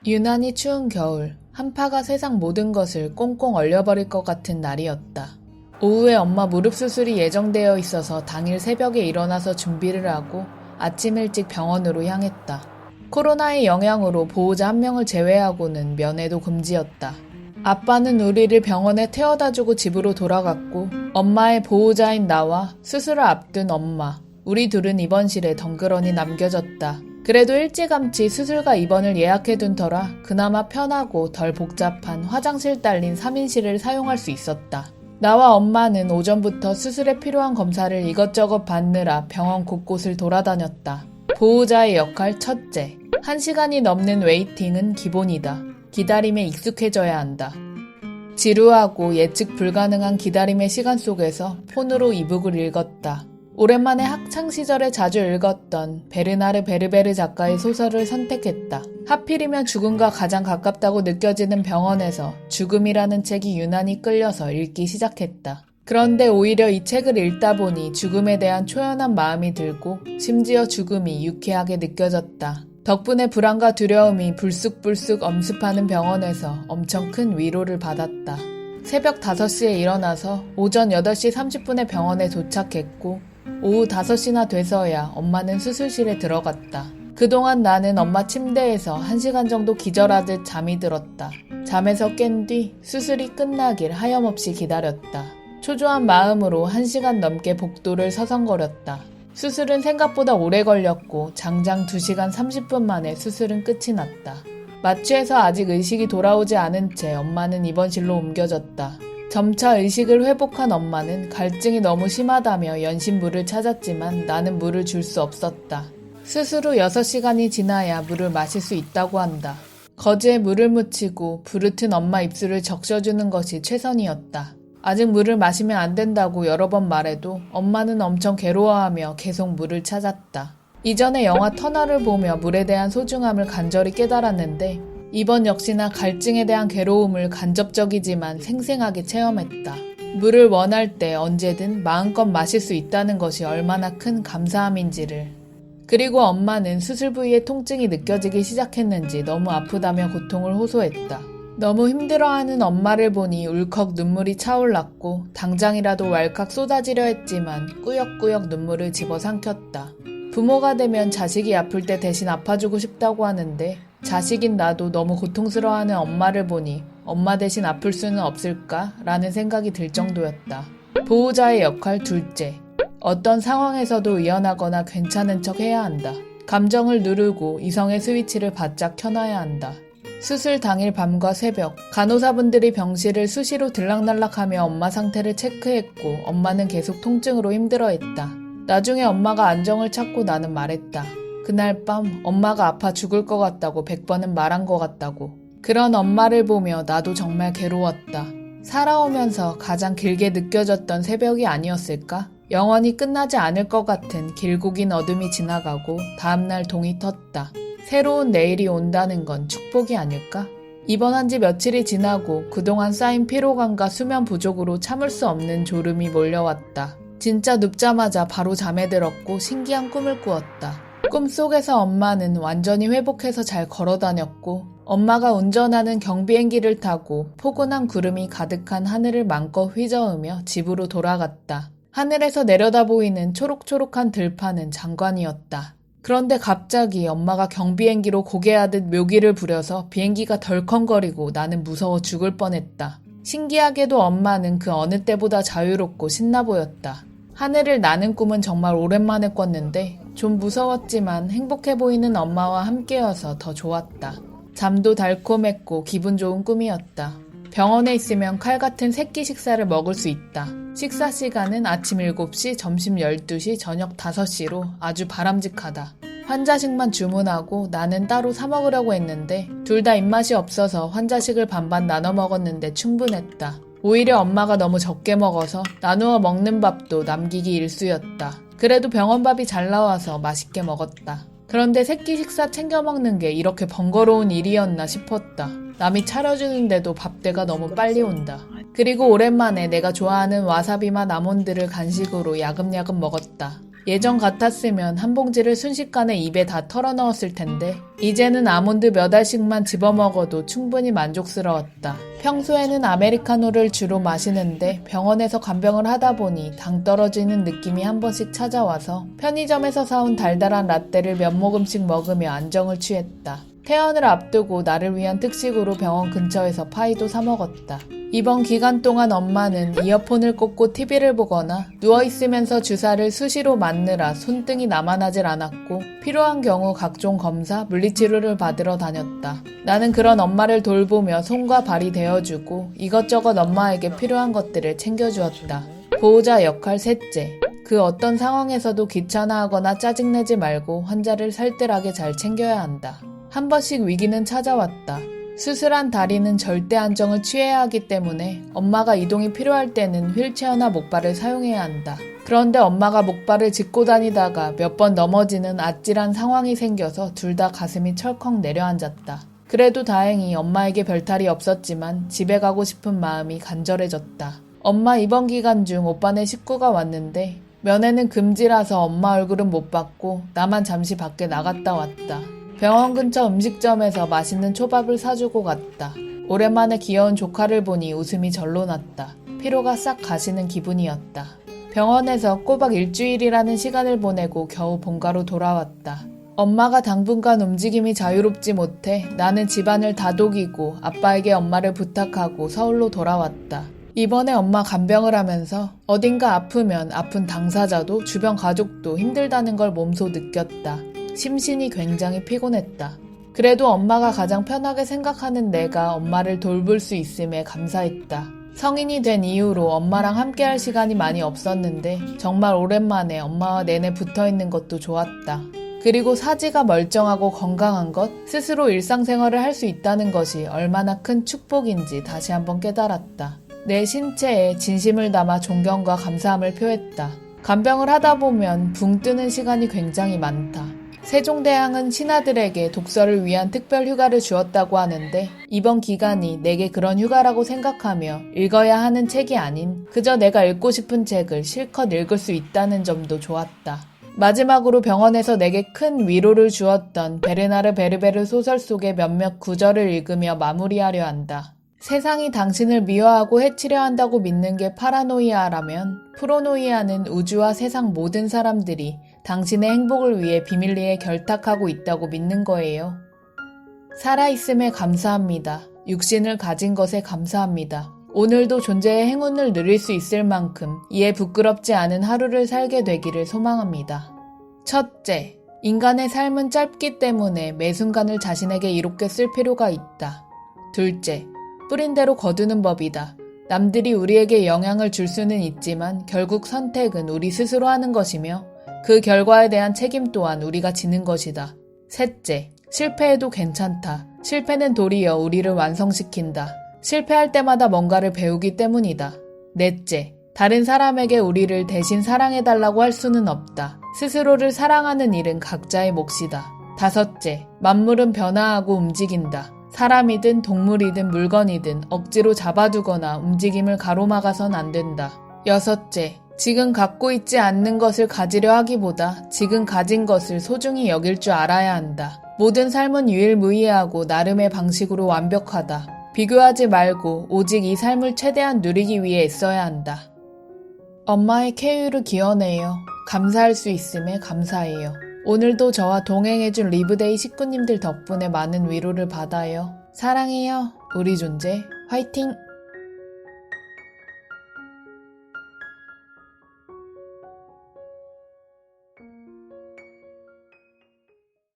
유난히 추운 겨울, 한파가 세상 모든 것을 꽁꽁 얼려버릴 것 같은 날이었다. 오후에 엄마 무릎 수술이 예정되어 있어서 당일 새벽에 일어나서 준비를 하고 아침 일찍 병원으로 향했다. 코로나의 영향으로 보호자 한 명을 제외하고는 면회도 금지였다. 아빠는 우리를 병원에 태워다주고 집으로 돌아갔고 엄마의 보호자인 나와 수술을 앞둔 엄마, 우리 둘은 입원실에 덩그러니 남겨졌다. 그래도 일찌감치 수술과 입원을 예약해둔 터라 그나마 편하고 덜 복잡한 화장실 딸린 3인실을 사용할 수 있었다. 나와 엄마는 오전부터 수술에 필요한 검사를 이것저것 받느라 병원 곳곳을 돌아다녔다. 보호자의 역할 첫째, 1시간이 넘는 웨이팅은 기본이다. 기다림에 익숙해져야 한다. 지루하고 예측 불가능한 기다림의 시간 속에서 폰으로 이북을 읽었다. 오랜만에 학창시절에 자주 읽었던 베르나르 베르베르 작가의 소설을 선택했다. 하필이면 죽음과 가장 가깝다고 느껴지는 병원에서 죽음이라는 책이 유난히 끌려서 읽기 시작했다. 그런데 오히려 이 책을 읽다 보니 죽음에 대한 초연한 마음이 들고 심지어 죽음이 유쾌하게 느껴졌다. 덕분에 불안과 두려움이 불쑥불쑥 엄습하는 병원에서 엄청 큰 위로를 받았다. 새벽 5시에 일어나서 오전 8시 30분에 병원에 도착했고 오후 5시나 돼서야 엄마는 수술실에 들어갔다. 그동안 나는 엄마 침대에서 1시간 정도 기절하듯 잠이 들었다. 잠에서 깬 뒤 수술이 끝나길 하염없이 기다렸다. 초조한 마음으로 1시간 넘게 복도를 서성거렸다. 수술은 생각보다 오래 걸렸고 장장 2시간 30분 만에 수술은 끝이 났다. 마취해서 아직 의식이 돌아오지 않은 채 엄마는 입원실로 옮겨졌다. 점차 의식을 회복한 엄마는 갈증이 너무 심하다며 연신물을 찾았지만 나는 물을 줄 수 없었다. 수술 후 6시간이 지나야 물을 마실 수 있다고 한다. 거즈에 물을 묻히고 부르튼 엄마 입술을 적셔주는 것이 최선이었다. 아직 물을 마시면 안 된다고 여러 번 말해도 엄마는 엄청 괴로워하며 계속 물을 찾았다. 이전에 영화 터널을 보며 물에 대한 소중함을 간절히 깨달았는데 이번 역시나 갈증에 대한 괴로움을 간접적이지만 생생하게 체험했다. 물을 원할 때 언제든 마음껏 마실 수 있다는 것이 얼마나 큰 감사함인지를. 그리고 엄마는 수술 부위의 통증이 느껴지기 시작했는지 너무 아프다며 고통을 호소했다. 너무 힘들어하는 엄마를 보니 울컥 눈물이 차올랐고 당장이라도 왈칵 쏟아지려 했지만 꾸역꾸역 눈물을 집어삼켰다. 부모가 되면 자식이 아플 때 대신 아파주고 싶다고 하는데 자식인 나도 너무 고통스러워하는 엄마를 보니 엄마 대신 아플 수는 없을까라는 생각이 들 정도였다. 보호자의 역할 둘째. 어떤 상황에서도 유연하거나 괜찮은 척 해야 한다. 감정을 누르고 이성의 스위치를 바짝 켜놔야 한다. 수술 당일 밤과 새벽, 간호사분들이 병실을 수시로 들락날락하며 엄마 상태를 체크했고 엄마는 계속 통증으로 힘들어했다. 나중에 엄마가 안정을 찾고 나는 말했다. 그날 밤 엄마가 아파 죽을 것 같다고 100번은 말한 것 같다고. 그런 엄마를 보며 나도 정말 괴로웠다. 살아오면서 가장 길게 느껴졌던 새벽이 아니었을까? 영원히 끝나지 않을 것 같은 길고 긴 어둠이 지나가고 다음날 동이 텄다. 새로운 내일이 온다는 건 축복이 아닐까? 입원한 지 며칠이 지나고 그동안 쌓인 피로감과 수면 부족으로 참을 수 없는 졸음이 몰려왔다. 진짜 눕자마자 바로 잠에 들었고 신기한 꿈을 꾸었다. 꿈속에서 엄마는 완전히 회복해서 잘 걸어다녔고 엄마가 운전하는 경비행기를 타고 포근한 구름이 가득한 하늘을 맘껏 휘저으며 집으로 돌아갔다. 하늘에서 내려다 보이는 초록초록한 들판은 장관이었다. 그런데 갑자기 엄마가 경비행기로 고개하듯 묘기를 부려서 비행기가 덜컹거리고 나는 무서워 죽을 뻔했다. 신기하게도 엄마는 그 어느 때보다 자유롭고 신나 보였다. 하늘을 나는 꿈은 정말 오랜만에 꿨는데 좀 무서웠지만 행복해 보이는 엄마와 함께여서 더 좋았다. 잠도 달콤했고 기분 좋은 꿈이었다. 병원에 있으면 칼 같은 새끼 식사를 먹을 수 있다. 식사 시간은 아침 7시, 점심 12시, 저녁 5시로 아주 바람직하다. 환자식만 주문하고 나는 따로 사 먹으려고 했는데 둘 다 입맛이 없어서 환자식을 반반 나눠 먹었는데 충분했다. 오히려 엄마가 너무 적게 먹어서 나누어 먹는 밥도 남기기 일쑤였다. 그래도 병원밥이 잘 나와서 맛있게 먹었다. 그런데 새끼 식사 챙겨 먹는 게 이렇게 번거로운 일이었나 싶었다. 남이 차려주는데도 밥때가 너무 빨리 온다. 그리고 오랜만에 내가 좋아하는 와사비 맛 아몬드를 간식으로 야금야금 먹었다. 예전 같았으면 한 봉지를 순식간에 입에 다 털어넣었을 텐데 이제는 아몬드 몇 알씩만 집어먹어도 충분히 만족스러웠다. 평소에는 아메리카노를 주로 마시는데 병원에서 간병을 하다 보니 당 떨어지는 느낌이 한 번씩 찾아와서 편의점에서 사온 달달한 라떼를 몇 모금씩 먹으며 안정을 취했다. 퇴원을 앞두고 나를 위한 특식으로 병원 근처에서 파이도 사 먹었다. 이번 기간 동안 엄마는 이어폰을 꽂고 TV를 보거나 누워있으면서 주사를 수시로 맞느라 손등이 남아나질 않았고 필요한 경우 각종 검사, 물리치료를 받으러 다녔다. 나는 그런 엄마를 돌보며 손과 발이 되어주고 이것저것 엄마에게 필요한 것들을 챙겨주었다. 보호자 역할 셋째. 그 어떤 상황에서도 귀찮아하거나 짜증내지 말고 환자를 살뜰하게 잘 챙겨야 한다. 한 번씩 위기는 찾아왔다. 수술한 다리는 절대 안정을 취해야 하기 때문에 엄마가 이동이 필요할 때는 휠체어나 목발을 사용해야 한다. 그런데 엄마가 목발을 짚고 다니다가 몇 번 넘어지는 아찔한 상황이 생겨서 둘 다 가슴이 철컥 내려앉았다. 그래도 다행히 엄마에게 별탈이 없었지만 집에 가고 싶은 마음이 간절해졌다. 엄마 입원 기간 중 오빠네 식구가 왔는데 면회는 금지라서 엄마 얼굴은 못 봤고 나만 잠시 밖에 나갔다 왔다. 병원 근처 음식점에서 맛있는 초밥을 사주고 갔다. 오랜만에 귀여운 조카를 보니 웃음이 절로 났다. 피로가 싹 가시는 기분이었다. 병원에서 꼬박 일주일이라는 시간을 보내고 겨우 본가로 돌아왔다. 엄마가 당분간 움직임이 자유롭지 못해 나는 집안을 다독이고 아빠에게 엄마를 부탁하고 서울로 돌아왔다. 이번에 엄마 간병을 하면서 어딘가 아프면 아픈 당사자도 주변 가족도 힘들다는 걸 몸소 느꼈다. 심신이 굉장히 피곤했다. 그래도 엄마가 가장 편하게 생각하는 내가 엄마를 돌볼 수 있음에 감사했다. 성인이 된 이후로 엄마랑 함께할 시간이 많이 없었는데 정말 오랜만에 엄마와 내내 붙어있는 것도 좋았다. 그리고 사지가 멀쩡하고 건강한 것, 스스로 일상생활을 할 수 있다는 것이 얼마나 큰 축복인지 다시 한번 깨달았다. 내 신체에 진심을 담아 존경과 감사함을 표했다. 간병을 하다 보면 붕 뜨는 시간이 굉장히 많다. 세종대왕은 신하들에게 독서를 위한 특별 휴가를 주었다고 하는데 이번 기간이 내게 그런 휴가라고 생각하며 읽어야 하는 책이 아닌 그저 내가 읽고 싶은 책을 실컷 읽을 수 있다는 점도 좋았다. 마지막으로 병원에서 내게 큰 위로를 주었던 베르나르 베르베르 소설 속의 몇몇 구절을 읽으며 마무리하려 한다. 세상이 당신을 미워하고 해치려 한다고 믿는 게 파라노이아라면 프로노이아는 우주와 세상 모든 사람들이 당신의 행복을 위해 비밀리에 결탁하고 있다고 믿는 거예요. 살아있음에 감사합니다. 육신을 가진 것에 감사합니다. 오늘도 존재의 행운을 누릴 수 있을 만큼 이에 부끄럽지 않은 하루를 살게 되기를 소망합니다. 첫째, 인간의 삶은 짧기 때문에 매 순간을 자신에게 이롭게 쓸 필요가 있다. 둘째, 뿌린 대로 거두는 법이다. 남들이 우리에게 영향을 줄 수는 있지만 결국 선택은 우리 스스로 하는 것이며 그 결과에 대한 책임 또한 우리가 지는 것이다. 셋째, 실패해도 괜찮다. 실패는 도리어 우리를 완성시킨다. 실패할 때마다 뭔가를 배우기 때문이다. 넷째, 다른 사람에게 우리를 대신 사랑해달라고 할 수는 없다. 스스로를 사랑하는 일은 각자의 몫이다. 다섯째, 만물은 변화하고 움직인다. 사람이든 동물이든 물건이든 억지로 잡아두거나 움직임을 가로막아선 안 된다. 여섯째, 지금 갖고 있지 않는 것을 가지려 하기보다 지금 가진 것을 소중히 여길 줄 알아야 한다. 모든 삶은 유일무이하고 나름의 방식으로 완벽하다. 비교하지 말고 오직 이 삶을 최대한 누리기 위해 애써야 한다. 엄마의 쾌유를 기원해요. 감사할 수 있음에 감사해요. 오늘도 저와 동행해준 리브데이 식구님들 덕분에 많은 위로를 받아요. 사랑해요. 우리 존재 화이팅!